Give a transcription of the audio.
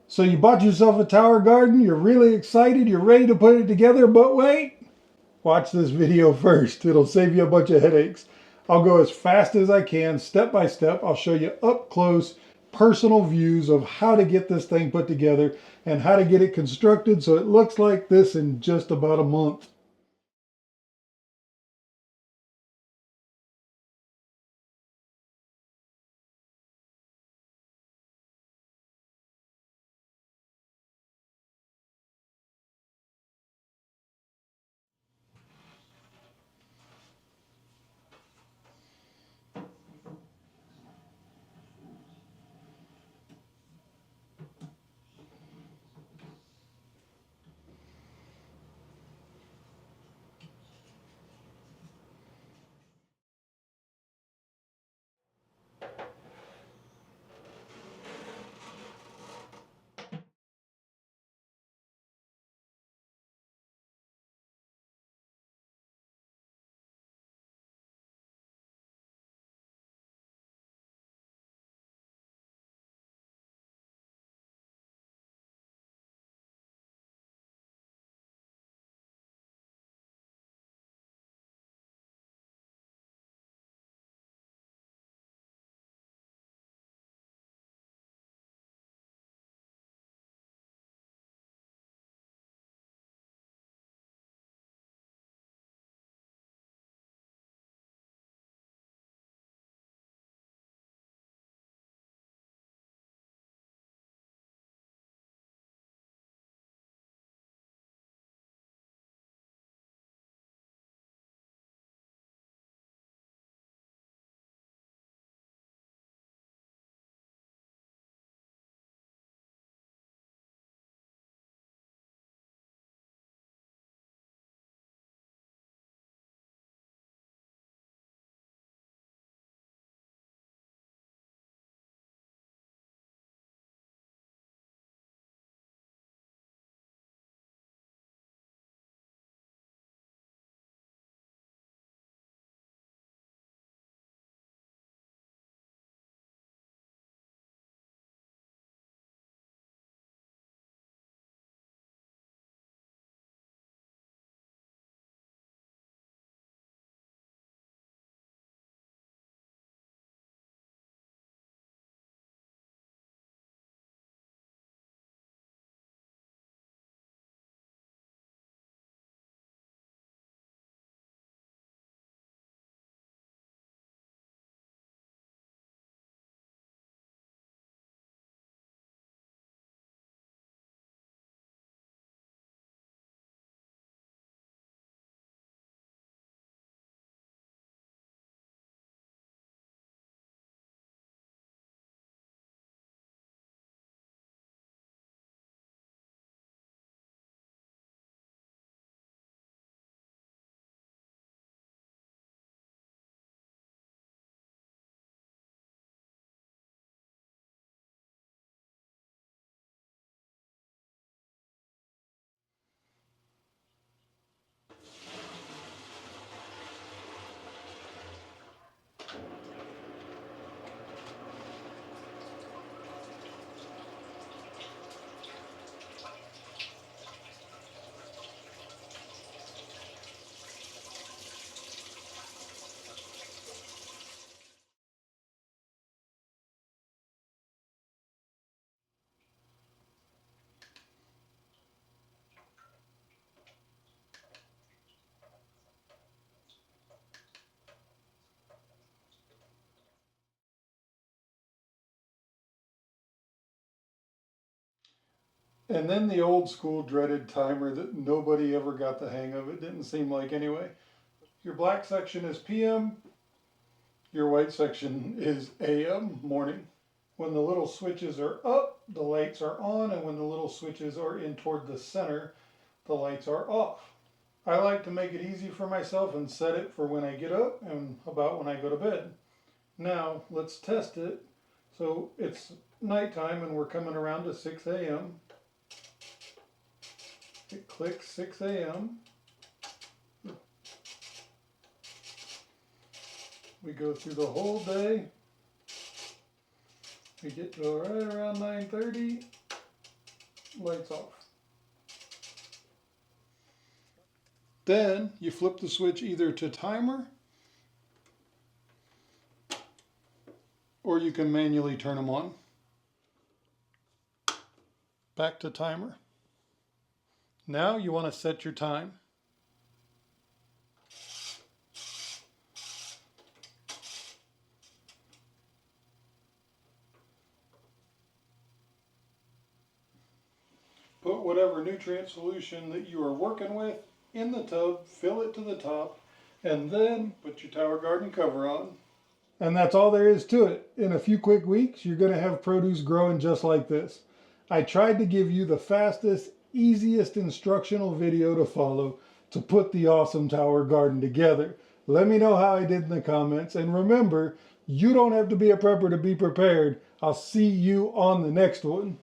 So you bought yourself a tower garden, you're really excited, you're ready to put it together, but wait, watch this video first. It'll save you a bunch of headaches. I'll go as fast as I can, step by step. I'll show you up close, personal views of how to get this thing put together and how to get it constructed so it looks like this in just about a month. And then the old school dreaded timer that nobody ever got the hang of, it didn't seem like anyway. Your black section is PM, your white section is AM, morning. When the little switches are up, the lights are on, and when the little switches are in toward the center, the lights are off. I like to make it easy for myself and set it for when I get up and about when I go to bed. Now, let's test it. So it's nighttime and we're coming around to 6 a.m. It clicks 6 a.m. We go through the whole day. We get to right around 9:30. Lights off. Then you flip the switch either to timer, or you can manually turn them on. Back to timer. Now you want to set your time. Put whatever nutrient solution that you are working with in the tub, fill it to the top, and then put your tower garden cover on. And that's all there is to it. In a few quick weeks, you're going to have produce growing just like this. I tried to give you the fastest, easiest instructional video to follow to put the awesome tower garden together. Let me know how I did in the comments. And remember, you don't have to be a prepper to be prepared. I'll see you on the next one.